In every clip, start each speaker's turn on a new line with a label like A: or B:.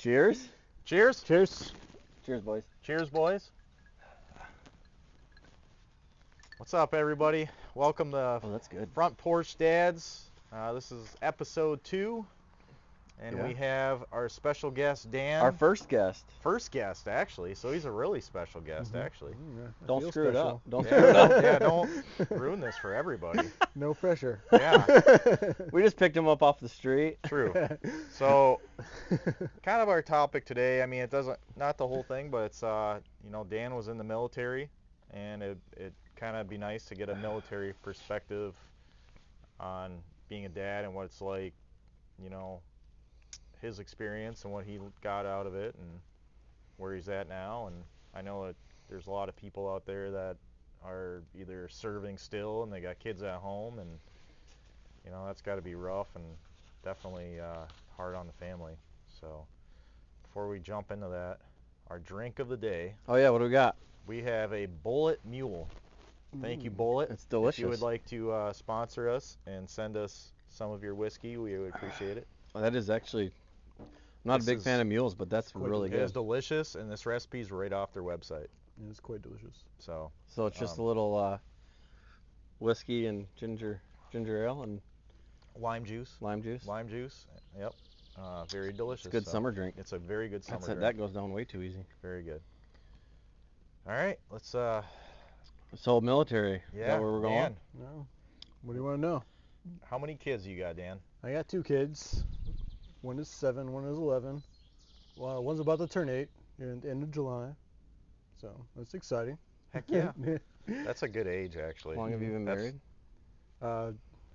A: Cheers.
B: Cheers.
A: Cheers. Cheers, boys.
B: Cheers, boys. What's up, everybody? Welcome to
A: that's good.
B: Front Porch Dads. This is episode 2, and we have our special guest, Dan.
A: Our first guest.
B: First guest, actually. So he's a really special guest, actually.
A: Don't screw it up.
B: Don't screw it up. Yeah, don't ruin this for everybody.
C: No pressure.
B: Yeah.
A: We just picked him up off the street.
B: True. So, kind of our topic today. I mean, it doesn't, not the whole thing, but it's, Dan was in the military, and it kind of be nice to get a military perspective on being a dad and what it's like, his experience and what he got out of it and where he's at now. And I know that there's a lot of people out there that are either serving still and they got kids at home, and that's got to be rough and definitely hard on the family. So before we jump into that, our drink of the day.
A: Oh yeah, what do we got?
B: We have a Bullet Mule. Thank you, Bullet.
A: It's delicious.
B: If you would like to sponsor us and send us some of your whiskey, we would appreciate it.
A: That is actually, I'm not a big fan of mules, but that's really good.
B: It is delicious, and this recipe is right off their website.
C: Yeah, it's quite delicious.
B: So
A: it's just a little whiskey and ginger ale and
B: lime juice.
A: Lime juice.
B: Yep. Very delicious.
A: It's a good summer drink.
B: It's a very good summer drink.
A: That goes down way too easy.
B: Very good. All right, let's.
A: So military.
B: Yeah.
A: Is that where we're going?
B: Dan,
C: No. What do you want to know?
B: how many kids you got, Dan?
C: I got 2 kids. One is 7, one is 11. Well, one's about to turn 8 at the end of July. So that's exciting.
B: Heck yeah. That's a good age, actually.
A: How long have you been married?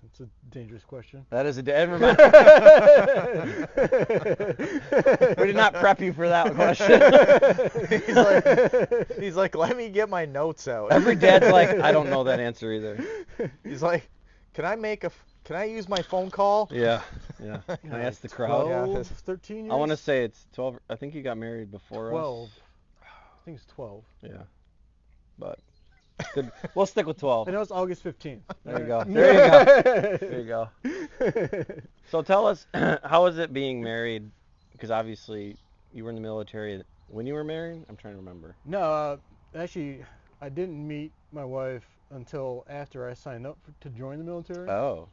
C: It's a dangerous question.
A: That is a never mind. We did not prep you for that question.
B: he's like, let me get my notes out.
A: Every dad's like, I don't know that answer either.
B: He's like, can I use my phone call?
A: Yeah. Can I ask the crowd?
C: 12, 13 years?
A: I want to say it's 12. I think you got married before
C: 12.
A: us.
C: I think it's 12.
A: Yeah. But good. We'll stick with 12.
C: I know it's August 15th.
A: There you go. There you go. So tell us, how is it being married? Because obviously you were in the military when you were married. I'm trying to remember.
C: No, actually, I didn't meet my wife until after I signed up to join the military.
A: Oh.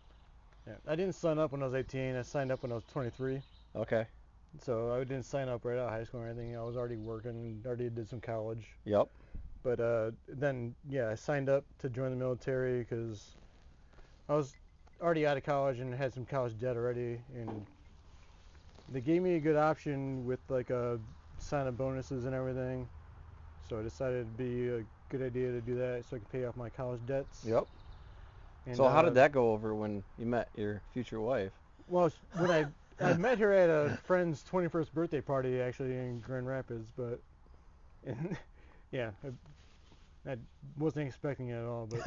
C: Yeah, I didn't sign up when I was 18. I signed up when I was 23.
A: Okay.
C: So I didn't sign up right out of high school or anything. I was already working, already did some college.
A: Yep.
C: But then, I signed up to join the military because I was already out of college and had some college debt already. And they gave me a good option with like sign-up bonuses and everything. So I decided it'd be a good idea to do that so I could pay off my college debts.
A: Yep.
C: And,
A: so how did that go over when you met your future wife?
C: Well, when I met her at a friend's 21st birthday party, actually, in Grand Rapids, but I wasn't expecting it at all. But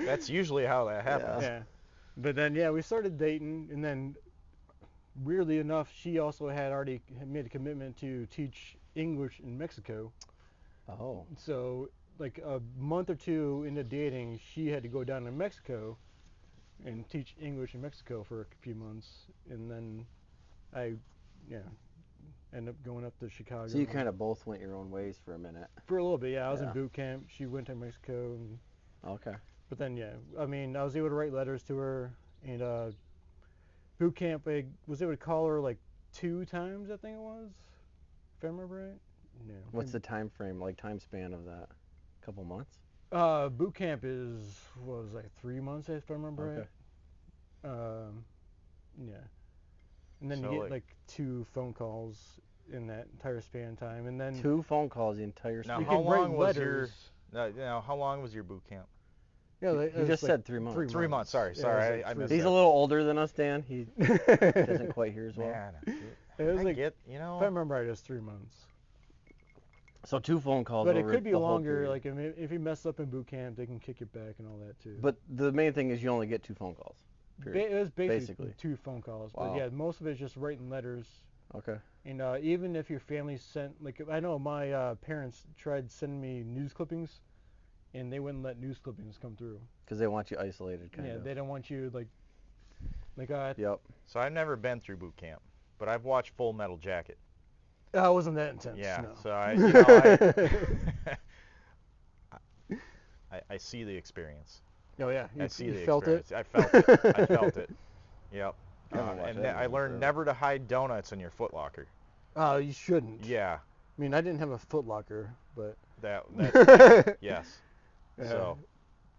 B: That's usually how that happens.
C: Yeah. But then, we started dating, and then, weirdly enough, she also had already made a commitment to teach English in Mexico.
A: Oh.
C: So, like a month or 2 into dating, she had to go down to Mexico and teach English in Mexico for a few months, and then I ended up going up to Chicago.
A: So you kind of both went your own ways for a minute.
C: For a little bit, I was in boot camp. She went to Mexico.
A: Okay.
C: But then, I mean, I was able to write letters to her, and boot camp, I was able to call her like 2 times, I think it was, if I remember right. Yeah.
A: What's the time frame, time span of that? A couple months?
C: Boot camp is, 3 months, if I remember right. And then you get like 2 phone calls in that entire span of time, and then
A: 2 phone calls the entire
B: Now,
A: span.
B: how long was your boot camp?
C: Yeah,
A: you just said 3 months.
B: 3 months. Sorry, I missed
A: He's
B: that.
A: a little older than us, Dan. He doesn't quite hear as well.
B: Man,
C: it was
B: if
C: I remember right, it was 3 months.
A: So 2 phone calls.
C: But
A: over
C: it could be
A: the whole
C: longer.
A: period.
C: Like if you mess up in boot camp, they can kick you back and all that too.
A: But the main thing is you only get 2 phone calls. Period.
C: It was basically 2 phone calls.
A: Wow.
C: But yeah, most of it's just writing letters.
A: Okay.
C: And even if your family sent, like I know my parents tried sending me news clippings, and they wouldn't let news clippings come through.
A: Because they want you isolated, kind of.
C: Yeah, they don't want you like.
A: Yep.
B: So I've never been through boot camp. but I've watched Full Metal Jacket.
C: It wasn't that intense.
B: Yeah,
C: No.
B: so I see the experience.
C: Oh yeah,
B: I see
C: you
B: the
C: felt
B: experience.
C: it.
B: I felt it. I felt it. Yep.
A: I haven't watched
B: And
A: that
B: I
A: movie,
B: learned
A: so-
B: never to hide donuts in your Foot Locker.
C: Oh, you shouldn't.
B: Yeah,
C: I mean, I didn't have a Foot Locker, but
B: that's yes.
C: Yeah.
B: So,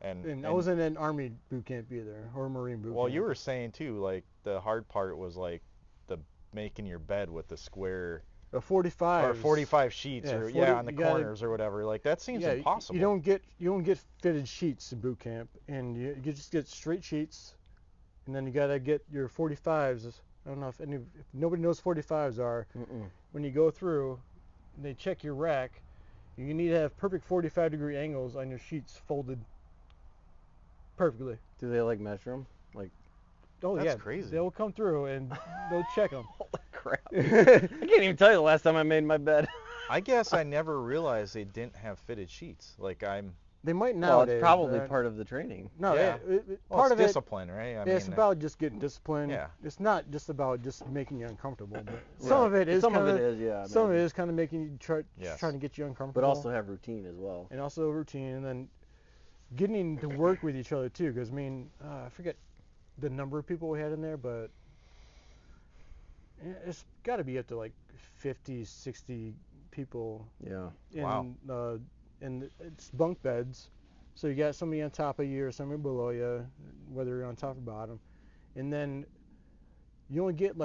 C: and I wasn't in Army boot camp either, or Marine boot camp.
B: well, you were saying too, like the hard part was like the making your bed with the square
C: a 45.
B: or 45 sheets,
C: Yeah,
B: or
C: 40
B: on the
C: you gotta-
B: corners or whatever. Like that seems
C: Yeah,
B: impossible.
C: you don't get fitted sheets in boot camp, and you just get straight sheets, and then you gotta get your 45s. I don't know if nobody knows 45s are.
A: Mm-mm.
C: When you go through, they check your rack. You need to have perfect 45-degree angles on your sheets folded perfectly.
A: Do they like measure them? Like,
C: Oh
B: That's
C: yeah,
B: crazy.
C: they'll come through and they'll check them.
A: holy crap! I can't even tell you the last time I made my bed.
B: I guess I never realized they didn't have fitted sheets. Like
C: They might
A: Well,
C: nowadays.
A: it's probably
C: but-
A: part of the training.
C: No,
B: Yeah. Well,
C: part
B: it's
C: of
B: discipline, right? I
C: it's
B: mean,
C: about just getting disciplined.
B: yeah.
C: It's not just about just making you uncomfortable. But
A: Right.
C: some of it is
A: Some
C: kind
A: of it is, yeah.
C: Some of it
A: maybe.
C: is kind of making you
B: Yes.
C: trying to get you uncomfortable.
A: But also have routine as well.
C: and also routine, and then getting to work with each other too. Because I mean, I forget the number of people we had in there, but it's got to be up to like 50, 60 people
A: Yeah.
C: in
B: Wow.
C: and it's bunk beds, so you got somebody on top of you or somebody below you, whether you're on top or bottom, and then you only get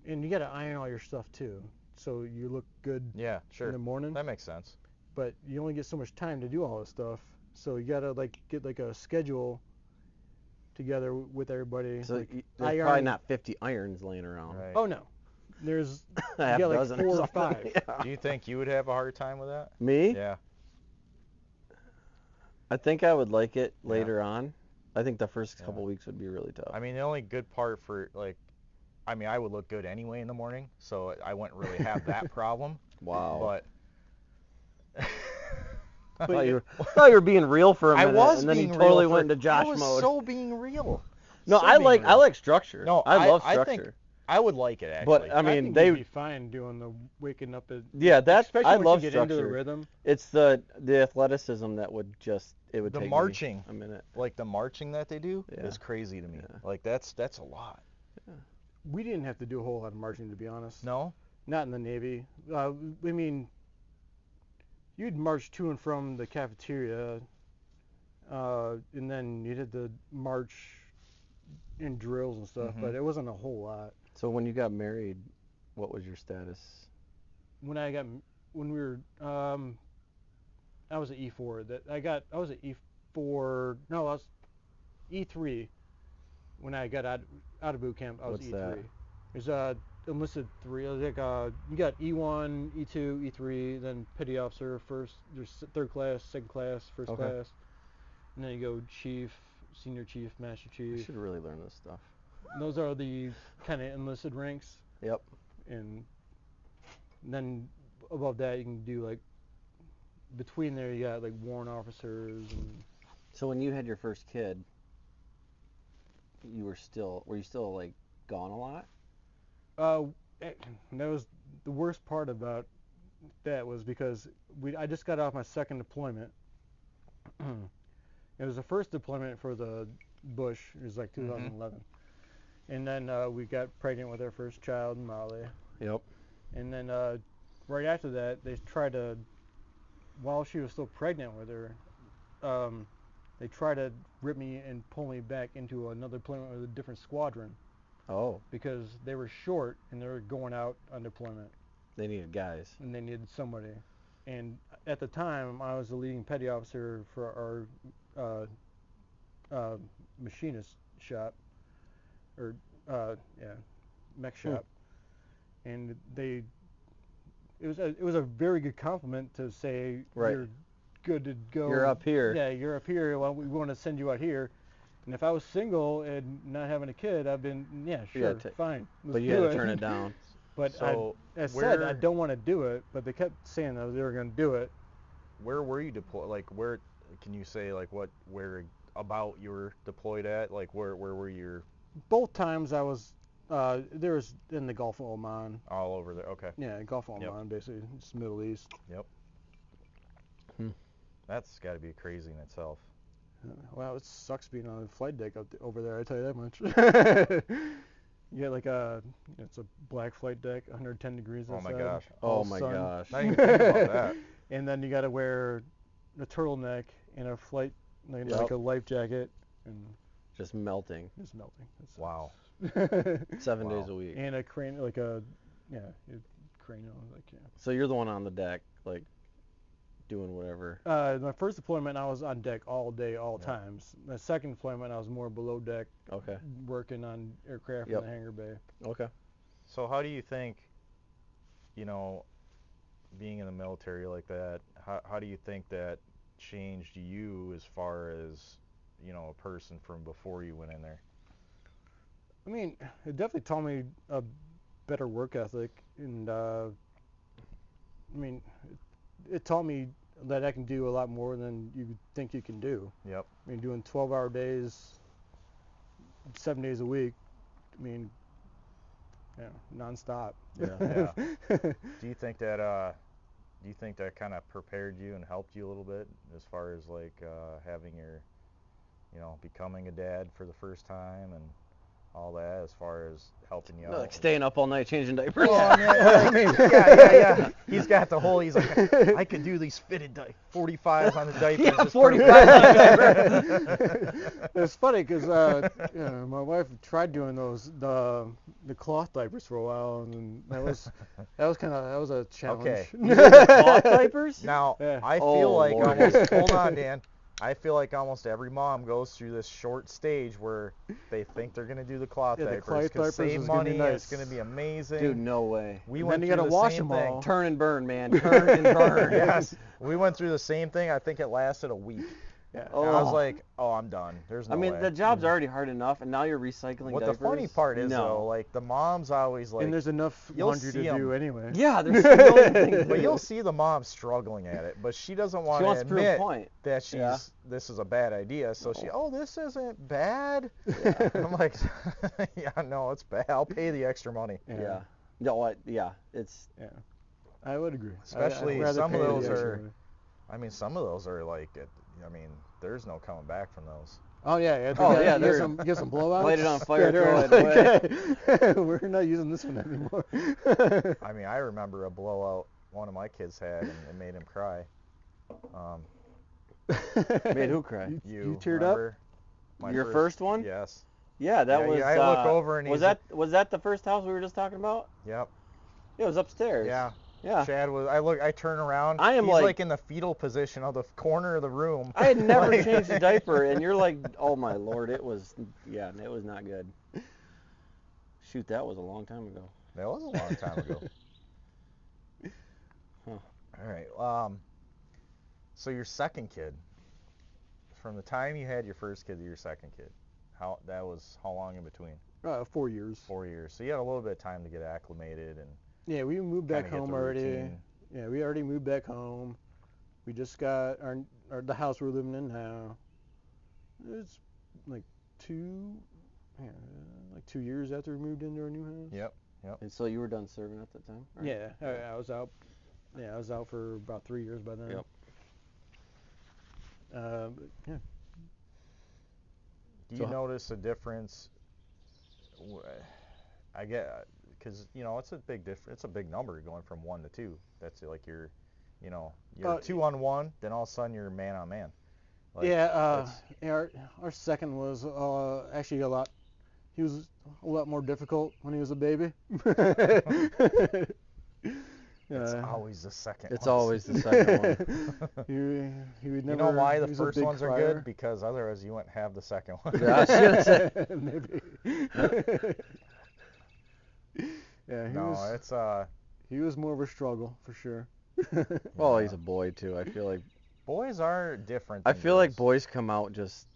C: and you got to iron all your stuff too, so you look good
B: yeah,
C: in
B: sure.
C: the morning,
B: That makes sense.
C: but you only get so much time to do all this stuff, so you got to get a schedule together with everybody.
A: So
C: like,
A: there's
C: I
A: probably
C: iron-
A: not 50 irons laying around.
B: Right.
C: Oh no, there's
A: Half
C: got, like,
A: dozen
C: 4 or
A: something.
C: 5.
A: Yeah.
B: Do you think you would have a hard time with that?
A: Me?
B: Yeah.
A: I think I would like it
B: Yeah.
A: later on. I think the first
B: Yeah.
A: couple weeks would be really tough.
B: I mean, the only good part for I would look good anyway in the morning, so I wouldn't really have that problem.
A: Wow.
B: But
A: I thought you were being real for a
B: I
A: minute,
B: was
A: and then
B: being
A: you totally
B: real
A: went
B: for-
A: into Josh
B: I was
A: mode.
B: so being real.
A: No,
B: So
A: I
B: being
A: like
B: real.
A: structure.
B: No,
A: I love
B: I
A: structure.
B: think I would like it actually.
A: But I mean,
C: think
A: they
C: you'd be fine doing the waking up at
A: yeah, that's
C: especially
A: I
C: once
A: love
C: you get into the
A: structure.
C: rhythm.
A: It's the athleticism that would it would
B: The
A: take
B: marching.
A: me a minute.
B: Like the marching that they do
A: Yeah.
B: is crazy to me.
A: Yeah.
B: Like that's a lot.
C: We didn't have to do a whole lot of marching, to be honest.
B: No?
C: Not in the Navy. I mean, you'd march to and from the cafeteria, and then you did the march in drills and stuff,
B: Mhm.
C: but it wasn't a whole lot.
A: So when you got married, what was your status?
C: When we were, I was at E4. I was at E4. No, I was E3 when I got out of boot camp. I was
A: What's
C: E3.
A: that?
C: There's enlisted 3. Like you got E1, E2, E3, then petty officer first. There's 3rd class, 2nd class, 1st
A: Okay.
C: class, and then you go chief, senior chief, master
A: I
C: chief.
A: should really learn this stuff.
C: And those are the kind of enlisted ranks.
A: Yep.
C: And then above that you can do between there you got warrant officers and
A: So when you had your first kid, were you still gone a lot?
C: that was the worst part about that was because I just got off my 2nd deployment. It was the first deployment for the Bush. It was 2011. And then we got pregnant with our first child, Molly.
A: Yep.
C: And then right after that, they tried to, while she was still pregnant with her, they tried to rip me and pull me back into another deployment with a different squadron
A: Oh,
C: because they were short and they were going out on deployment
A: they needed guys.
C: and they needed somebody. And at the time, I was the leading petty officer for our machinist shop, or mech shop, and it was a very good compliment to say
A: Right.
C: you're good to go.
A: You're up here.
C: Yeah, you're up here. Well, we want to send you out here. And if I was single and not having a kid, I've been sure, fine. Let's
A: But you
C: do
A: had
C: it.
A: to turn it down.
C: But
B: So
C: I said I
B: where-
C: don't want to do it, but they kept saying that they were going to do it.
B: Where were you deployed? Like where can you say where about you were deployed at? Like where were your
C: Both times I was There was in the Gulf of Oman.
B: All over there. Okay.
C: Yeah, Gulf of
B: Yep.
C: Oman, basically. It's Middle East.
B: Yep. That's got to be crazy in itself.
C: Wow, it sucks being on a flight deck over there, I tell you that much. You get like it's a black flight deck, 110 degrees
B: Oh my
C: outside.
B: gosh.
A: Oh my gosh.
B: Not even think about that.
C: And then you got to wear a turtleneck and a flight, like
A: Yep.
C: a life jacket, and
A: Just melting.
C: it's melting.
B: Wow.
A: 7
B: Wow.
A: days a week.
C: And a crane, cranial, like yeah.
A: So you're the one on the deck, like doing whatever.
C: My first deployment, I was on deck all day, all
B: Yeah.
C: times. My second deployment, I was more below deck,
A: Okay.
C: working on aircraft
A: Yep.
C: in the hangar bay.
A: Okay.
B: So how do you think, you know, being in the military like that, how do you think that changed you as far as, you know, a person from before you went in there?
C: I mean, it definitely taught me a better work ethic, and I mean, it taught me that I can do a lot more than you think you can do.
B: Yep.
C: I mean, doing 12-hour days, 7 days a week. I mean, nonstop.
A: Yeah.
B: Do you think that kind of prepared you and helped you a little bit as far as like having your, you know, becoming a dad for the first time and all that, as far as helping you out?
A: Like staying up all night changing diapers.
B: Oh, yeah, I mean, yeah. He's got the whole. He's like, I could do these fitted 45s on the diapers.
A: Yeah,
B: just
A: 45
B: perfect.
C: It's funny because my wife tried doing the cloth diapers for a while, and that was a challenge.
B: Okay.
A: Cloth diapers?
B: Now,
C: Yeah.
B: I feel
A: Oh,
B: like
A: Lord.
B: almost. Hold on, Dan. I feel like almost every mom goes through this short stage where they think they're gonna do the cloth
C: Yeah, the
B: diapers
C: cloth
B: because
C: diapers
B: save
C: is gonna be
B: money.
C: nice.
B: It's gonna be amazing.
A: Dude, no way.
B: we
C: And
B: went
C: then you
B: through
C: gotta
B: the
C: wash
B: same
C: them
B: thing.
C: all.
A: Turn and burn, man. Turn and burn.
B: Yes, we went through the same thing. I think it lasted a week.
C: Yeah.
A: Oh.
B: And I was like, oh, I'm done. There's no
A: I mean,
B: way.
A: the job's already hard enough, and now you're recycling
B: What
A: diapers.
B: the funny part is,
A: no.
B: though, like the mom's always like,
C: And there's enough
B: you'll
C: laundry to
B: see 'em.
C: do anyway.
A: Yeah, there's a million things to
B: but
A: do.
B: you'll see the mom struggling at it, but she doesn't want
A: She
B: to
A: wants to prove a
B: admit
A: point.
B: that
A: Yeah.
B: this is a bad idea. So she,
A: No.
B: this isn't bad. I'm like, yeah, no, it's bad. I'll pay the extra money.
A: Yeah. No, what? Yeah, it's.
C: Yeah. I would agree.
B: Especially
C: I'd rather
B: some of
C: pay the
B: those
C: extra
B: are-
C: money.
B: I mean, some of those are like, I mean, there's no coming back from those.
C: Oh yeah.
A: Oh, yeah,
C: Get
A: they're-
C: some blowouts.
A: Light it on fire,
C: they're
A: throw it
C: like, we're not using this one anymore.
B: I mean, I remember a blowout one of my kids had, and it made him cry.
A: Made who cry?
C: You teared up?
B: remember? My
A: Your first one?
B: Yes.
A: Yeah, that
B: Yeah,
A: was.
B: I look over and
A: was
B: he's-
A: that the first house we were just talking about?
B: Yep.
A: Yeah, it was upstairs.
B: Yeah.
A: Yeah.
B: Chad was. I turn around.
A: I am
B: he's
A: like-
B: like in the fetal position of the corner of the room.
A: I had never
B: Like-
A: changed a diaper, and you're like, oh my lord, it was not good. Shoot, that was a long time ago.
B: That was a long time ago.
A: Huh.
B: All right. So your second kid, from the time you had your first kid to your second kid, how long in between?
C: 4 years.
B: 4 years. So you had a little bit of time to get acclimated and
C: Yeah, we moved back
B: kinda get
C: home
B: the
C: already.
B: routine.
C: Yeah, we already moved back home. We just got the house we're living in now. It's like 2 years after we moved into our new house.
B: Yep.
A: And so you were done serving at the time? Or-
C: Yeah, I was out. Yeah, I was out for about 3 years by then.
A: Yep.
C: But, yeah.
B: Do
A: So
B: you
A: ho-
B: notice a difference? I get, because it's a big difference. It's a big number going from 1 to 2. That's like you're 2-on-1, then all of a sudden you're man on man. Like,
C: Yeah,
B: that's-
C: our second was actually he was a lot more difficult when he was a baby.
B: It's always the second.
A: It's
B: one.
A: always the second one.
C: He would never.
B: You know why the
C: he was a
B: first
C: big
B: ones are
C: crier.
B: good? Because otherwise you wouldn't have the second one.
A: Yeah, I was gonna say.
C: Maybe. Yeah, he was more of a struggle for sure.
A: Well,
B: Yeah.
A: he's a boy too. I feel like
B: Boys are different.
A: I
B: than
A: feel like
B: girls.
A: boys come out just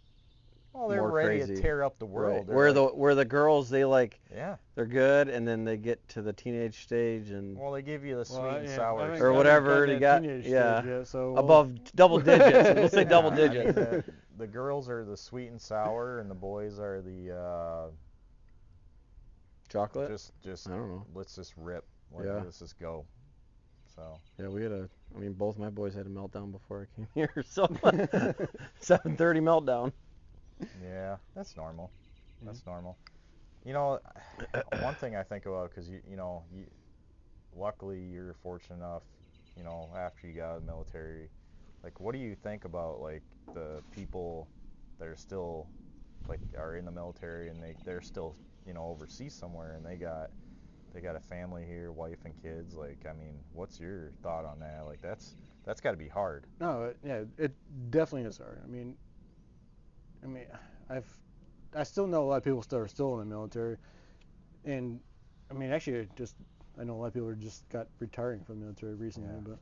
B: Well, they're
A: more
B: ready
A: crazy.
B: to tear up the world.
A: right.
B: They're
A: Where
B: like-
A: the girls
B: yeah.
A: they're good, and then they get to the teenage stage and
B: Well, they give you the sweet
C: Well,
B: and
C: yeah, I
B: sour.
C: haven't
A: Or
C: gotten
A: whatever
C: that
A: you got-
C: teenage
A: yeah.
C: stage yet, so
A: above double digits. We'll say double
B: Yeah, I mean,
A: digits.
B: the girls are the sweet and sour, and the boys are the
A: Chocolate?
B: Just
A: I don't know.
B: let's just rip. Like,
A: Yeah.
B: let's just go. So.
A: Yeah, both my boys had a meltdown before I came here, so 7:30 meltdown.
B: Yeah, that's normal. That's normal. You know, one thing I think about, because luckily you're fortunate enough, after you got out of the military, like, what do you think about, like, the people that are still, like, are in the military and they're still, overseas somewhere, and they got a family here, wife and kids? Like, I mean, what's your thought on that? Like, that's got to be hard.
C: No, it definitely is hard. I mean, I still know a lot of people are still in the military, and I mean, actually, I know a lot of people just got retiring from the military recently,
B: Yeah.
C: but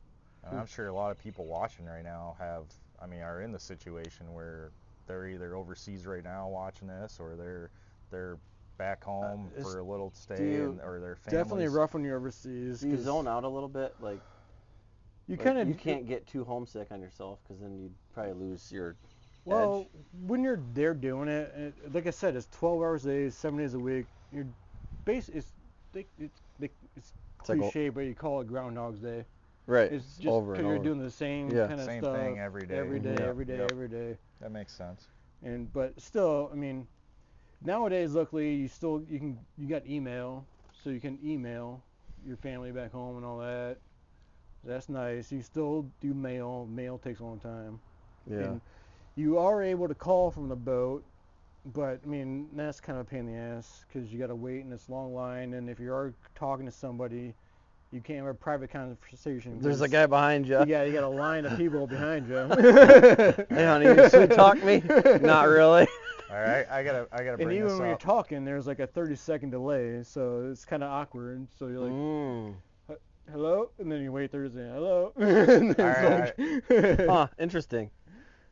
B: And I'm sure a lot of people watching right now are in the situation where they're either overseas right now watching this, or they're back home for a little stay, or their families.
C: Definitely rough when you're overseas.
A: Do you zone out a little bit? Like,
C: you
A: can't get too homesick on yourself, because then you'd probably lose your edge.
C: When you're there doing it, like I said, it's 12 hours a day, 7 days a week. You're it's cliche, but you call it Groundhog's Day.
A: Right.
C: It's just
A: over
C: because
A: and
C: you're
A: over.
C: doing the same kind of
B: Same
C: stuff
B: thing every day.
C: every day,
B: Yep,
C: every day,
B: yep.
C: every day.
B: That makes sense.
C: But still, I mean, nowadays, luckily, you got email, so you can email your family back home and all that. That's nice. You still do mail. Mail takes a long time.
A: Yeah.
C: And you are able to call from the boat, but I mean, that's kind of a pain in the ass, because you got to wait in this long line, and if you are talking to somebody, you can't have a private conversation.
A: There's a guy behind you.
C: Yeah, you got a line of people behind you.
A: Hey, honey, you sweet talk me? Not really.
B: All right, I gotta bring
C: And even
B: this
C: when you're
B: up.
C: talking, there's like a 30-second delay, so it's kind of awkward. So you're like, hello, and then you wait 30 seconds, hello. And
B: All right.
A: Interesting.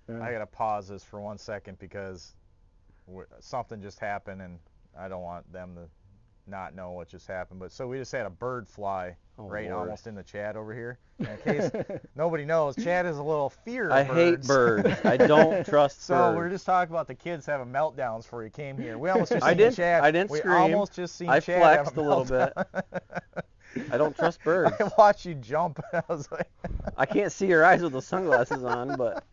B: I gotta pause this for 1 second, because something just happened, and I don't want them to not know what just happened. But so we just had a bird fly almost in the Chad over here. And in case nobody knows, Chad is a little fear of
A: I
B: birds.
A: hate birds. I don't trust
B: So
A: birds.
B: we're just talking about the kids having meltdowns before you came here. We almost just
A: I
B: seen
A: didn't-
B: Chad.
A: I didn't
B: we
A: scream.
B: almost just seen
A: I
B: Chad
A: flexed
B: have a
A: a little bit.
B: meltdown.
A: I don't trust birds.
B: I watched you jump, and I was like,
A: I can't see your eyes with the sunglasses on, but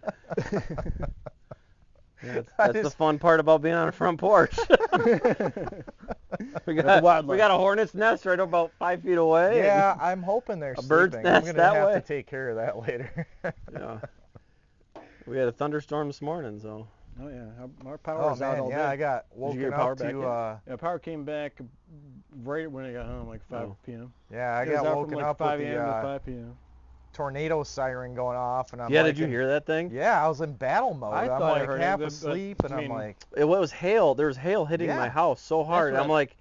A: that's the fun part about being on a front porch. we got a hornet's nest right about 5 feet away.
B: yeah, I'm hoping they're
A: A bird's
B: sleeping.
A: nest
B: I'm gonna
A: that
B: have
A: way.
B: to take care of that later.
A: Yeah. We had a thunderstorm this morning, so.
C: Oh yeah, our power was out all day.
B: I got
A: Did you
B: woken
A: get your power
B: up
A: back
B: to.
A: yet?
C: Yeah, power came back right when I got home, like 5 p.m.
B: Yeah, I
C: It was
B: got
C: out
B: woken
C: from like
B: up
C: 5
B: with
C: a.m. to
B: the
C: 5 p.m.
B: tornado siren going off, and I'm
A: Yeah,
B: like,
A: did you hear that thing?
B: Yeah, I was in battle mode.
C: I
B: I'm
C: thought I
B: like
C: heard
B: half
C: it, but,
B: asleep, and
C: I mean,
B: I'm like,
A: It was hail. There was hail hitting
B: Yeah.
A: my house so hard.
C: what
A: I'm like,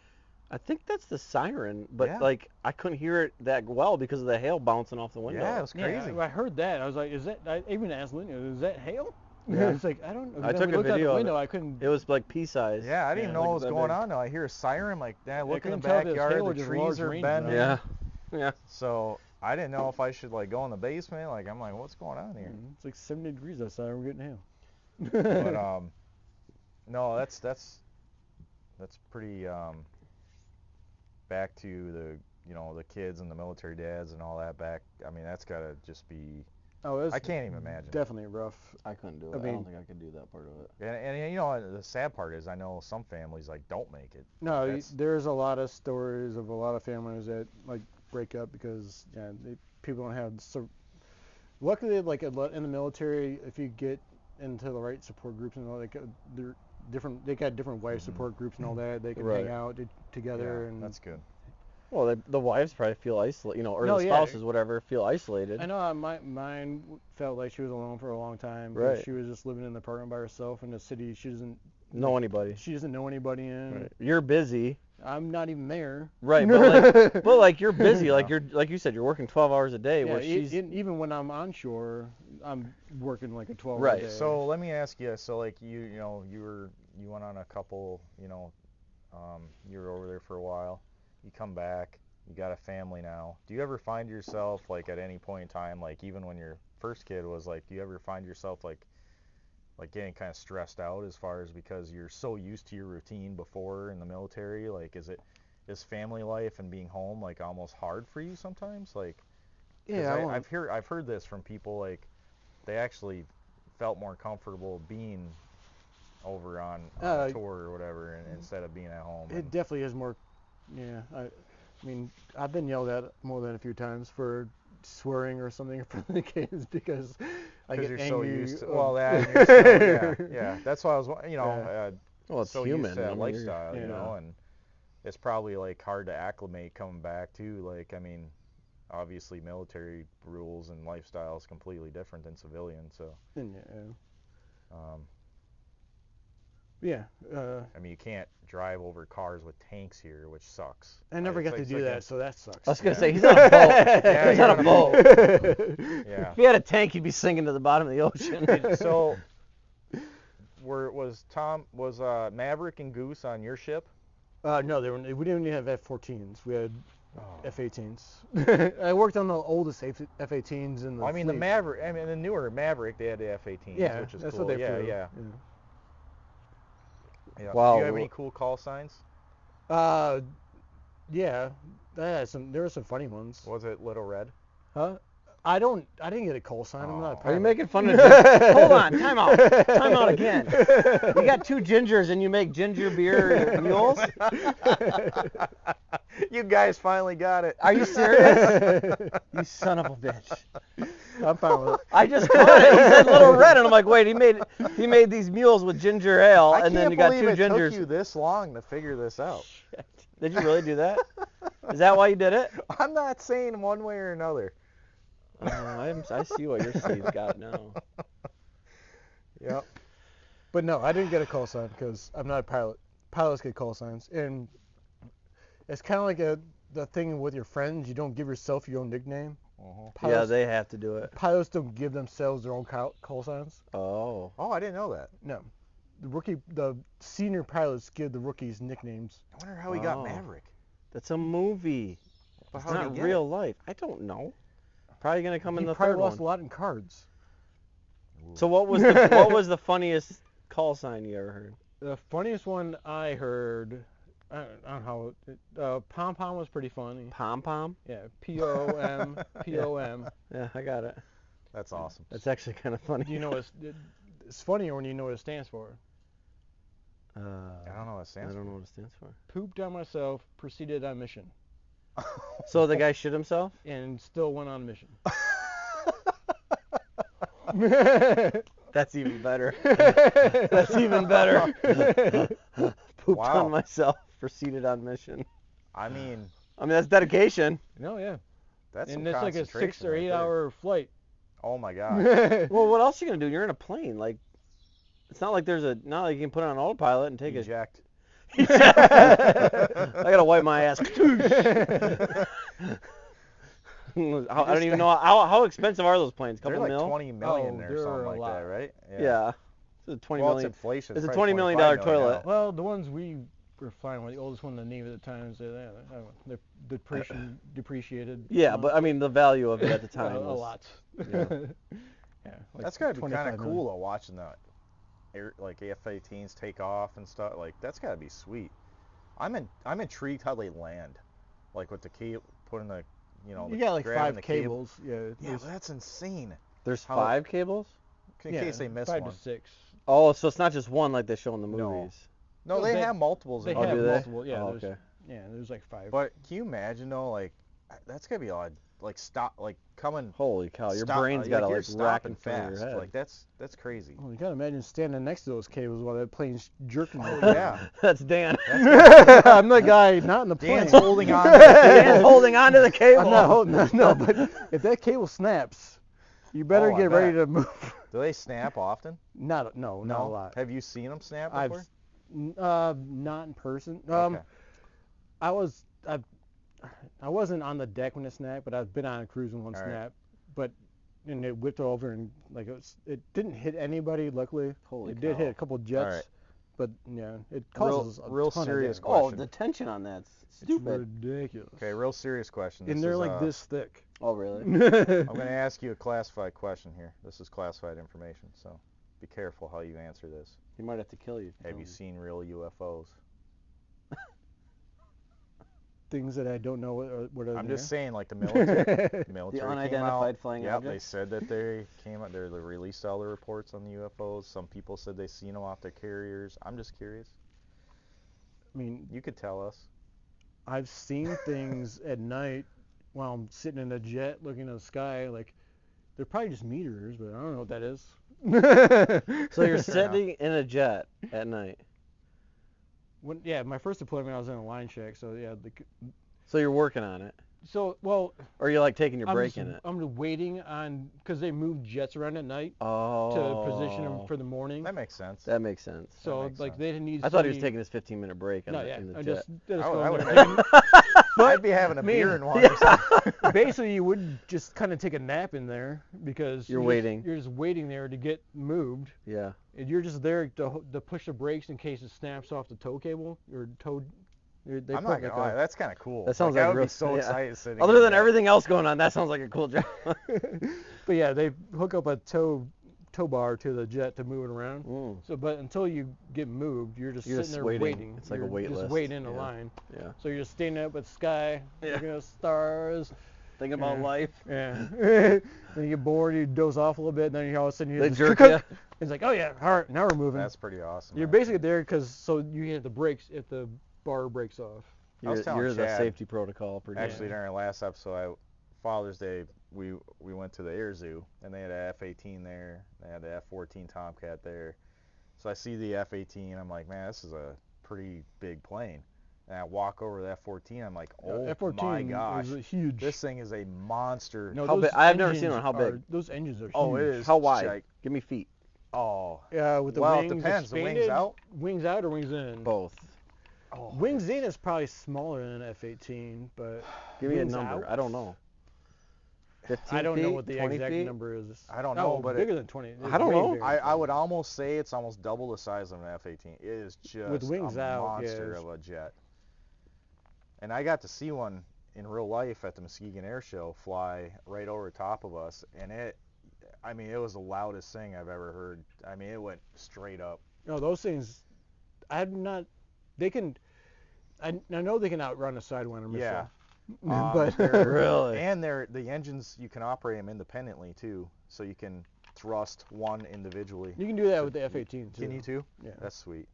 A: I think that's the siren, but
B: Yeah.
A: like I couldn't hear it that well because of the hail bouncing off the window.
B: yeah, it was crazy.
C: Yeah, I heard that. I was like, I even asked Linda, is that hail?
A: Yeah.
C: It's like, I don't know.
A: I took
C: we
A: a
C: looked out
A: video
C: the
A: of
C: window,
A: it.
C: I couldn't.
A: It was like pea size.
B: Yeah, I didn't even know
A: like
B: what was
A: that
B: going
A: big.
B: on. No, I hear a siren. Like, I look in the
C: couldn't tell if it was
B: backyard.
C: hail or
B: The
C: just
B: trees
C: large
B: are
C: raindrops.
B: bending.
A: Yeah. Yeah.
B: So I didn't know if I should like go in the basement. Like, I'm like, what's going on here?
C: It's like 70 degrees outside. We're getting hail.
B: But no, that's pretty back to the kids and the military dads and all that back. I mean, that's gotta just be.
C: Oh, it's
B: I can't even imagine.
C: definitely rough.
A: I couldn't do it.
C: I
A: I
C: mean-
A: don't think I could do that part of it.
B: And the sad part is I know some families like don't make it.
C: No,
B: That's-
C: there's a lot of stories of a lot of families that like break up because people don't have. Luckily, like in the military, if you get into the right support groups and all, they're different. They got different wife support groups and all that. They can
A: Right.
C: hang out together
B: Yeah,
C: and.
B: that's good.
A: Well, the wives probably feel isolated, or
C: No,
A: the
C: yeah.
A: spouses, whatever, feel isolated.
C: I know mine felt like she was alone for a long time.
A: Right.
C: She was just living in the apartment by herself in the city. She doesn't
A: Know anybody.
C: She doesn't know anybody in.
A: Right. You're busy.
C: I'm not even there.
A: Right, but like you're busy. Like like you said, you're working 12 hours a day.
C: Yeah,
A: where she's
C: even when I'm onshore, I'm working like a 12-hour
A: Right.
C: day.
B: So let me ask you. So like you went on a couple. You were over there for a while. You come back. You got a family now. Do you ever find yourself like at any point in time, like even when your first kid was like, do you ever find yourself like getting kind of stressed out as far as because you're so used to your routine before in the military? Like, is is family life and being home like almost hard for you sometimes? Like,
C: Yeah,
B: I've heard this from people, like they actually felt more comfortable being over on a tour or whatever instead of being at home.
C: It definitely is more. Yeah, I mean, I've been yelled at more than a few times for swearing or something in front of the kids because I get
B: you're
C: angry.
B: so used to, you're so, yeah. That's why I was,
A: Well, it's
B: so
A: human.
B: used to that
A: I mean,
B: lifestyle,
C: you know.
B: and it's probably like hard to acclimate coming back too. Like, I mean, obviously military rules and lifestyle is completely different than civilian. So,
C: yeah.
B: I mean, you can't drive over cars with tanks here, which sucks.
C: I never got to do that, so that sucks.
A: I was gonna say he's on a boat.
B: Yeah,
A: he's on a boat.
B: Yeah.
A: If he had a tank, he'd be sinking to the bottom of the ocean.
B: So, was Maverick and Goose on your ship?
C: No, we didn't even have F-14s. We had F-18s. I worked on the oldest F-18s in the
B: I mean,
C: fleet.
B: the Maverick. I mean, the newer Maverick, they had the F-18s,
C: Yeah,
B: which is
C: that's
B: cool.
C: what they flew.
B: Yeah.
A: Wow.
B: Do you have any cool call signs?
C: Yeah, there were some funny ones.
B: Was it Little Red?
C: Huh? I didn't get a call sign. I'm not a
A: Are you
C: pilot.
A: making fun of ginger? Hold on, time out again. You got two gingers and you make ginger beer mules?
B: You guys finally got it.
A: Are you serious? You son of a bitch.
C: I'm fine with it.
A: I just caught it. He said Little Red, and I'm like, wait, he made these mules with ginger ale, and then you got two
B: I can't believe
A: gingers.
B: it took you this long to figure this out.
A: Did you really do that? Is that why you did it?
B: I'm not saying one way or another.
A: I see what your seed's got now.
C: Yep. But no, I didn't get a call sign because I'm not a pilot. Pilots get call signs, and it's kind of like the thing with your friends. You don't give yourself your own nickname.
A: Yeah, they have to do it.
C: Pilots don't give themselves their own call signs.
A: Oh.
B: Oh, I didn't know that.
C: No. The senior pilots give the rookies nicknames.
B: I wonder how he got Maverick.
A: That's a movie.
B: But
A: It's
B: how did
A: not
B: he get
A: real life. I don't know. Probably gonna come in the
C: probably
A: third
C: lost
A: one.
C: a lot in cards.
A: So what was the funniest call sign you ever heard?
C: The funniest one I heard, I don't know how, Pom Pom was pretty funny.
A: Pom Pom?
C: Yeah, P-O-M, P-O-M.
A: Yeah, I got it.
B: That's awesome.
A: That's actually kind of funny.
C: Do you know it's funnier when you know what it stands for.
B: I don't know what it stands for.
A: I don't know what it stands for.
C: Pooped on myself, proceeded on mission.
A: So the guy shit himself?
C: And still went on mission.
A: That's even better. That's even better. Pooped on myself, proceeded on mission.
B: I mean,
A: that's dedication.
C: No, yeah.
B: That's
C: and
B: some
C: it's like a 6 or 8
B: right
C: hour flight.
B: Oh my god.
A: Well, what else are you gonna do? You're in a plane. Like, it's not like you can put it on autopilot and take
B: Eject.
A: I gotta wipe my ass. I don't even know how expensive are those planes.
B: They're
A: Couple
B: like
A: mil?
B: 20 million
C: Oh,
B: or
C: they're
B: something
C: a
B: like
C: lot.
B: that, right?
A: Yeah. It's a 20
B: Well,
A: million.
B: it's inflation.
A: It's a
B: probably
A: $20 million
B: $25
A: toilet.
B: now.
C: Well, the ones we were flying with, the oldest one in the Navy at the time, they're depreciated.
A: Yeah, but I mean the value of it at the time
C: a
A: was
C: lot.
A: Yeah.
C: Yeah, like
B: That's gotta be kind
C: 25
B: of
C: million.
B: cool though, watching the like F-18s take off and stuff. Like that's gotta be sweet. I'm intrigued how they land, like with the cable, putting the
C: You got like
B: grabbing
C: 5
B: the
C: cables.
B: Yeah,
C: Yeah,
B: that's insane.
A: There's
B: How-
A: 5 cables?
B: In case they miss
C: 5
B: one.
C: to 6.
A: Oh, so it's not just one like they show in the
B: No.
A: movies.
B: No,
C: Well,
B: they
C: they-
B: have multiples.
C: They
B: in
C: have
A: do
B: there.
A: they?
C: multiple. Yeah,
A: Oh,
C: there's,
A: okay.
C: yeah, there's like 5.
B: But can you imagine though, like that's gotta be odd. Like stop, like coming.
A: Holy cow, your
B: stop,
A: brain's gotta
B: you're
A: like rack
B: stopping
A: in front of
B: fast.
A: your head.
B: Like that's crazy.
C: Well, you gotta imagine standing next to those cables while that plane's jerking.
B: Oh yeah.
A: That's Dan.
C: I'm the guy not in the plane.
B: Dan's holding on.
A: Dan's holding onto the cable.
C: I'm not holding. No, but if that cable snaps, you better
B: Oh, I
C: get ready
B: bet.
C: to move.
B: Do they snap often?
C: Not a lot.
B: Have you seen them snap
C: I've
B: before?
C: not in person.
B: Okay.
C: I wasn't on the deck when it snapped, but I've been on a cruise when one
B: All right.
C: snapped. And it whipped over and like it didn't hit anybody. Luckily,
A: Holy
C: it did
A: cow.
C: hit a couple jets.
B: All right.
C: But yeah, it causes a
B: real
C: ton
B: serious
C: of
B: question.
A: Oh, the tension on that's
C: It's
A: stupid.
C: ridiculous.
B: Okay, real serious question.
C: And
B: This
C: they're
B: is,
C: like this thick.
A: Oh, really?
B: I'm going to ask you a classified question here. This is classified information, so be careful how you answer this.
A: He might have to kill you.
B: Have you seen real UFOs?
C: things that I don't know what are
B: I'm
C: there.
B: just saying, like the military.
A: The unidentified flying
B: Yep,
A: objects?
B: they said that they came out. They released all the reports on the UFOs. Some people said they seen them off their carriers. I'm just curious.
C: I mean,
B: You could tell us.
C: I've seen things at night while I'm sitting in a jet looking at the sky. Like, they're probably just meteors, but I don't know what that is.
A: So you're sitting in a jet at night.
C: My first deployment I was in a line shack, so yeah.
A: So you're working on it.
C: Well,
A: Or you're like taking your break in it.
C: I'm just waiting on, because they move jets around at night
A: Oh.
C: to position them for the morning.
B: That makes sense.
A: That makes sense.
C: So
B: makes
C: like
B: sense.
C: they didn't need.
A: I thought he was taking his 15-minute break in
C: No,
A: the,
C: yeah.
A: in the
C: I
A: jet.
C: just
B: I would
C: go
B: I'd be having a beer and one or something.
C: Basically, you would just kind of take a nap in there because
A: You're waiting.
C: You're just waiting there to get moved.
A: Yeah.
C: And you're just there to push the brakes in case it snaps off the tow cable or tow.
B: I'm not gonna lie, that's kind of cool.
A: That sounds
B: I
A: like
B: would
A: real,
B: be so
A: yeah.
B: excited sitting.
A: Other
B: in
A: than
B: that.
A: everything else going on, that sounds like a cool job.
C: But yeah, they hook up a tow bar to the jet to move it around.
A: Mm.
C: So, but until you get moved, you're just sitting there waiting.
A: It's like
C: you're
A: a wait
C: just
A: list.
C: waiting in a
A: Yeah.
C: line.
A: Yeah.
C: So you're just standing up at the sky, looking at the stars.
A: Thinking about
C: Yeah.
A: life.
C: Yeah. Then you get bored, you doze off a little bit, and then all of a sudden you
A: They
C: just
A: jerk
C: cook.
A: ya.
C: It's like, oh yeah, all right, now we're moving.
B: That's pretty awesome.
C: You're
B: actually.
C: basically there so you hit the brakes if the bar breaks off.
B: I was telling
A: You're the
B: Chad,
A: safety protocol.
B: Actually, during our last episode, Father's Day, we went to the air zoo, and they had an F-18 there. They had the F-14 Tomcat there. So I see the F-18, I'm like, man, this is a pretty big plane. And I walk over to the F-14, I'm like, oh
C: F-14
B: my gosh,
C: is a huge.
B: this thing is a monster.
C: No,
A: How
C: those
A: big? I've never seen
C: engines
A: one. How big?
C: Those engines are huge.
B: Oh, it is.
A: How wide?
B: Like,
A: Give me feet.
B: oh,
C: Yeah, with the
B: well,
C: wings
B: it depends. The
C: expanded,
B: wings out?
C: Wings out or wings in?
A: Both.
B: Oh,
C: Wings in is probably smaller than an F-18, but
A: Give me a
C: wings
A: number.
C: out?
A: I don't know. 15
C: I don't
A: feet?
C: know what the
A: 20
C: exact
A: feet?
C: number is.
B: I don't know,
C: Oh,
B: but
C: bigger than 20. It's
A: I don't
C: way
A: know.
C: bigger than
B: I
C: 20.
B: would almost say it's almost double the size of an F-18. It is just
C: With wings
B: a
C: out, yeah,
B: monster
C: it's-
B: of a jet. And I got to see one in real life at the Muskegon Air Show fly right over top of us, and it was the loudest thing I've ever heard. I mean, it went straight up.
C: No, those things, they can, I know they can outrun a Sidewinder missile.
B: Yeah.
C: But
A: Really?
B: And the engines, you can operate them independently too, so you can thrust one individually.
C: you can do that with the F-18 too.
B: Can you too?
C: Yeah.
B: That's sweet.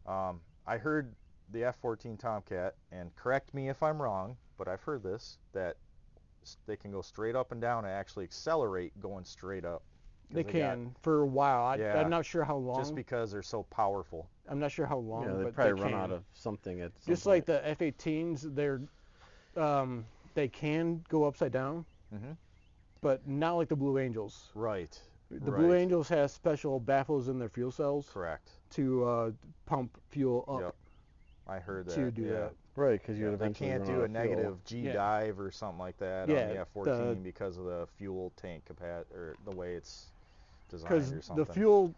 B: I heard the F-14 Tomcat, and correct me if I'm wrong, but I've heard this, that they can go straight up and down and actually accelerate going straight up.
C: They can for a while.
B: Yeah.
C: I'm not sure how long.
B: Just because they're so powerful.
C: I'm not sure how long.
A: Yeah, they
C: but
A: probably
C: they
A: run
C: can.
A: out of something at some
C: Just
A: point.
C: like the F-18s, they can go upside down,
B: Mm-hmm.
C: but not like the Blue Angels.
B: Right.
C: The Blue Angels have special baffles in their fuel cells
B: Correct.
C: to pump fuel up
B: Yep. I heard that.
C: to do
B: yeah.
C: that.
A: Right, because you
B: Yeah,
A: would
B: they
A: eventually
B: can't
A: run
B: do
A: out
B: a
A: of fuel.
B: negative G
C: Yeah.
B: dive or something like that
C: Yeah,
B: on the F-14 because of the fuel tank or the way it's designed
C: Because
B: or something.
C: the fuel,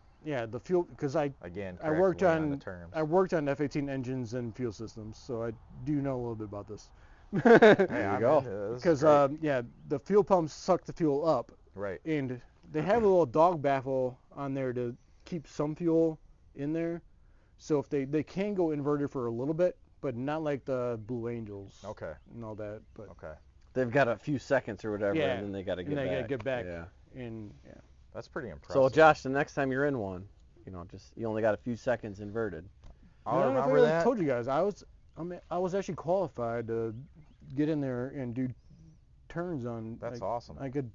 C: because
B: Again,
C: I worked
B: correct me
C: on
B: the terms.
C: I worked on F-18 engines and fuel systems, so I do know a little bit about this.
B: Hey,
A: There you
B: I'm
A: go.
B: into this.
C: Because the fuel pumps suck the fuel up,
B: Right.
C: and they have a little dog baffle on there to keep some fuel in there. So if they can go inverted for a little bit, but not like the Blue Angels
B: Okay.
C: and all that. But
B: Okay.
A: They've got a few seconds or whatever,
C: Yeah,
A: and then they got to get
C: and
A: back.
C: they gotta get back.
A: Yeah.
C: and
B: That's pretty impressive.
A: So Josh, the next time you're in one, just you only got a few seconds inverted.
B: I'll
C: I don't know if I
B: remember
C: ever
B: that.
C: told you guys, I was actually qualified to get in there and do turns on.
B: That's
C: like,
B: awesome.
C: I could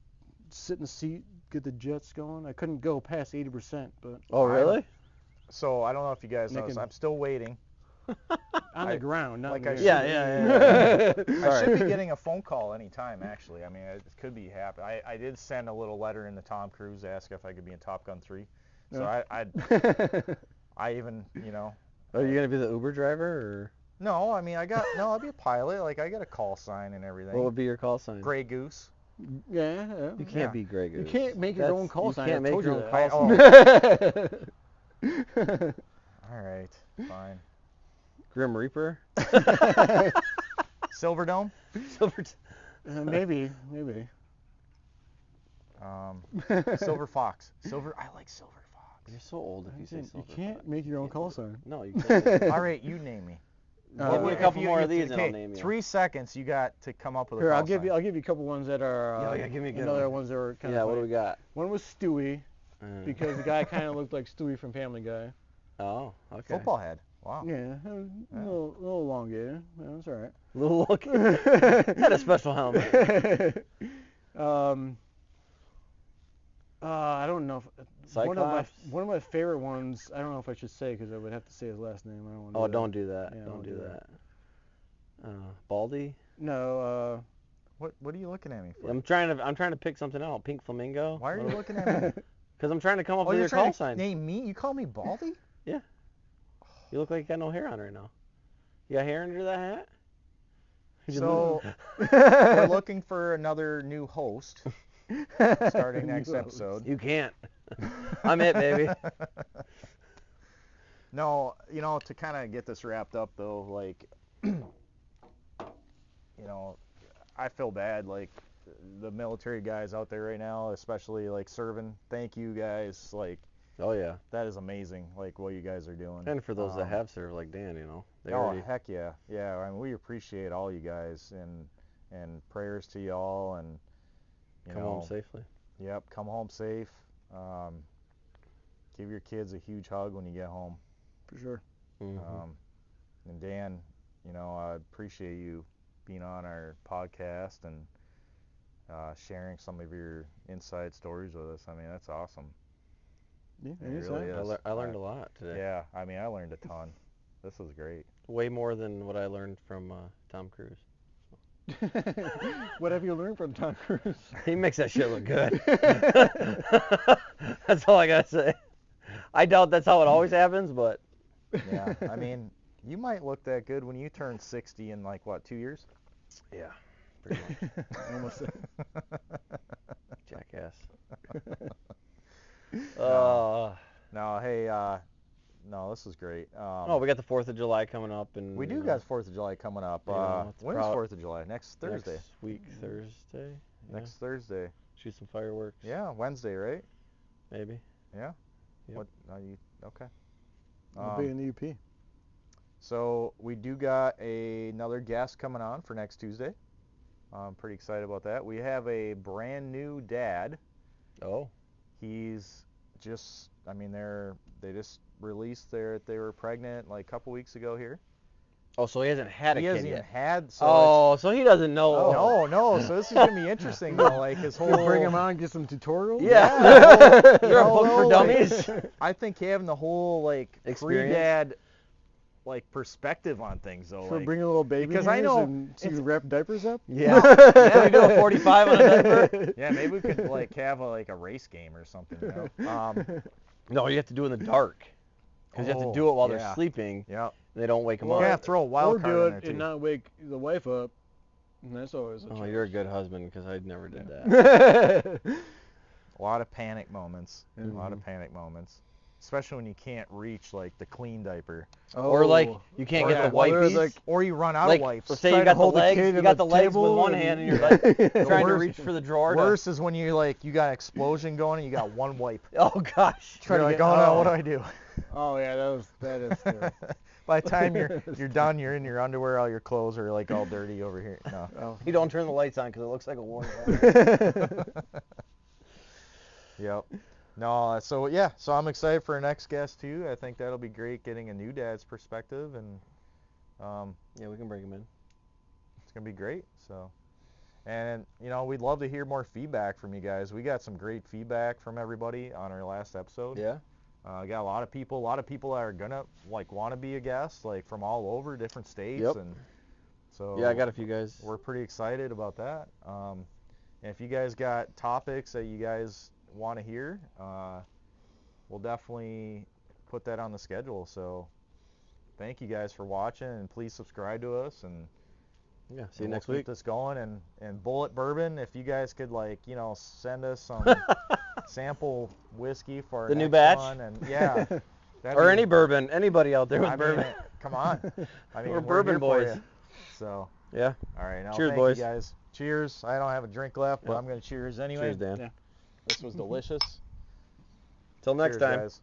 C: sit in the seat, get the jets going. I couldn't go past 80%, but
A: Oh, really?
B: So I don't know if you guys
C: Nick
B: noticed.
C: and-
B: I'm still waiting.
C: on the ground, not
B: like
C: in
B: I
C: the
B: should
C: air.
A: Yeah.
B: I should be getting a phone call anytime, actually. I mean, it could be happening. I did send a little letter in to Tom Cruise to ask if I could be in Top Gun 3. So
C: Yeah.
B: I even,
A: Are you gonna be the Uber driver, or
B: no, I mean, I'll be a pilot. Like, I got a call sign and everything.
A: what would be your call sign?
B: Gray Goose.
C: Yeah.
A: You can't
B: Yeah.
A: be Grey
C: You
A: Goose.
C: can't make your own call sign.
A: You can't
C: I
A: make
C: told
A: your
C: you
A: own
C: that.
A: call sign.
B: All right, fine.
A: Grim Reaper.
B: Silver Dome.
C: Maybe.
B: Silver Fox. I like Silver Fox.
A: You're so old if you say
C: You
A: Silver
C: can't
A: Fox.
C: make your own call sign.
A: No, you can't.
B: All right, you name me.
A: Give me a
B: if
A: couple
B: you-
A: more
B: you-
A: of these and I'll
B: okay,
A: name you.
B: 3 seconds you got to come up with a
C: Here,
B: call
C: I'll give
B: sign.
C: you a couple ones that are.
A: Yeah, give me a good
C: another
A: one.
C: ones that were kind
A: Yeah,
C: of.
A: what do we got?
C: One was Stewie because the guy kind of looked like Stewie from Family Guy.
A: Oh, okay.
B: Football head. Wow.
C: Yeah, a little elongated. Yeah, that's all right.
A: Little look. Had a special helmet.
C: I don't know. One
A: Cyclops.
C: of my favorite ones. I don't know if I should say because I would have to say his last name. I don't want to.
A: Oh, don't do that.
C: Yeah,
A: don't do that. Baldy.
C: No.
B: What are you looking at me for?
A: I'm trying to pick something out. Pink flamingo.
B: Why are you looking at me?
A: Because I'm trying to come up
B: Oh,
A: with
B: you're
A: your
B: trying
A: call
B: to
A: sign.
B: name me? You call me Baldy?
A: Yeah. You look like you got no hair on right now. You got hair under that hat?
B: So we're looking for another new host starting next episode.
A: You can't. I'm it, baby.
B: No, to kind of get this wrapped up though, like, I feel bad, like, the military guys out there right now, especially like serving. Thank you guys, like,
A: Oh yeah.
B: that is amazing, like what you guys are doing.
A: And for those that have served, like Dan, they
B: Oh
A: already.
B: heck yeah, yeah. I mean, we appreciate all you guys and prayers to y'all and
A: Come home safely.
B: Yep, come home safe. Give your kids a huge hug when you get home.
C: For sure.
A: Mm-hmm.
B: And Dan, I appreciate you being on our podcast and sharing some of your inside stories with us. I mean, that's awesome.
C: Yeah,
B: It really is.
A: I learned a lot today.
B: Yeah, I mean, I learned a ton. This was great.
A: Way more than what I learned from Tom Cruise.
C: What have you learned from Tom Cruise?
A: He makes that shit look good. That's all I gotta say. I doubt that's how it always happens, but
B: Yeah, I mean, you might look that good when you turn 60 in like what, 2 years?
A: yeah, pretty much.
C: Almost there.
A: Jackass.
B: No, hey, no, this is great.
A: Oh, we got the 4th of July coming up, and
B: We do got 4th of July coming up.
A: it's
B: When's 4th of July? Next Thursday.
A: Next week, Thursday.
B: Next Thursday.
A: Shoot some fireworks.
B: Yeah, Wednesday, right?
A: Maybe.
B: Yeah.
A: Yep.
B: What? You okay?
C: I'll be in the UP.
B: So we do got another guest coming on for next Tuesday. I'm pretty excited about that. We have a brand new dad.
A: Oh.
B: He's just, I mean, they just released they were pregnant like a couple weeks ago here.
A: Oh, so he hasn't had a
B: He
A: kid
B: hasn't even
A: yet.
B: had. So
A: Oh, so he doesn't know.
B: no. So this is gonna be interesting though. Like his whole.
C: You bring him on, get some tutorials.
A: Yeah. You're a
B: No,
A: book for
B: no,
A: dummies.
B: I think having the whole like
A: Experience?
B: pre-dad like perspective on things though.
C: For
B: Like,
C: bringing a little baby
B: because I
C: hairs
B: know
C: and so you
B: it's-
C: can wrap diapers up.
B: yeah.
A: Can we do a 45 on a diaper?
B: Yeah, maybe we could like have a race game or something.
A: No, you have to do it in the dark. Because you have to do it while they're sleeping.
B: Yeah.
A: And they don't wake them
B: We're
A: up.
B: gonna have to throw a wild
C: Or
B: card
C: do
B: in
C: it
B: there too.
C: and not wake the wife up. And that's always a
A: Oh,
C: challenge.
A: you're a good husband because I never did that.
B: A lot of panic moments. A lot of panic moments. Especially when you can't reach like the clean diaper.
A: Or like you can't
B: Or
A: get
B: yeah,
A: the
C: well, there's,
A: wipes.
C: like,
B: Or you run out
A: Like,
B: of wipes.
A: let's say
C: Trying
A: you
C: to
A: got the
C: hold the
A: legs,
C: kid
A: you
C: at
A: got
C: the
A: the legs with
C: table
A: one
C: and-
A: hand and you're like trying to
B: worst-
A: reach for the drawer.
B: Worse is when you like you got explosion going and you got one wipe.
A: Oh gosh.
B: You're like, oh no, what do I do?
C: Oh yeah, that is scary.
B: By the time you're done, you're in your underwear, all your clothes are like all dirty over here. No.
C: Oh.
A: You don't turn the lights on because it looks like a war zone.
B: Yep. No, so yeah, so I'm excited for our next guest too. I think that'll be great getting a new dad's perspective and
A: Yeah, we can bring him in.
B: it's going to be great. So and we'd love to hear more feedback from you guys. We got some great feedback from everybody on our last episode.
A: Yeah.
B: Got a lot of people that are going to like want to be a guest like from all over different states
A: Yep.
B: and so
A: Yeah, I got a few guys.
B: we're pretty excited about that. And if you guys got topics that you guys want to hear, we'll definitely put that on the schedule. So thank you guys for watching and please subscribe to us and
A: Yeah, see you
B: we'll
A: next
B: keep
A: week.
B: this going and Bullet Bourbon, if you guys could send us some sample whiskey for our
A: The new
B: next
A: batch?
B: one and yeah. that'd
A: Or
B: be-
A: any bourbon. Anybody out there with
B: I mean,
A: bourbon.
B: come on. I mean,
A: We're
B: we're
A: bourbon
B: here for
A: boys.
B: you. So
A: Yeah.
B: all right, now
A: Cheers,
B: thank
A: boys.
B: you guys. Cheers. I don't have a drink left, but
A: Yep.
B: I'm going to cheers anyway.
A: Cheers, Dan.
C: Yeah.
B: This was delicious.
A: Till next
B: Cheers,
A: time.
B: guys.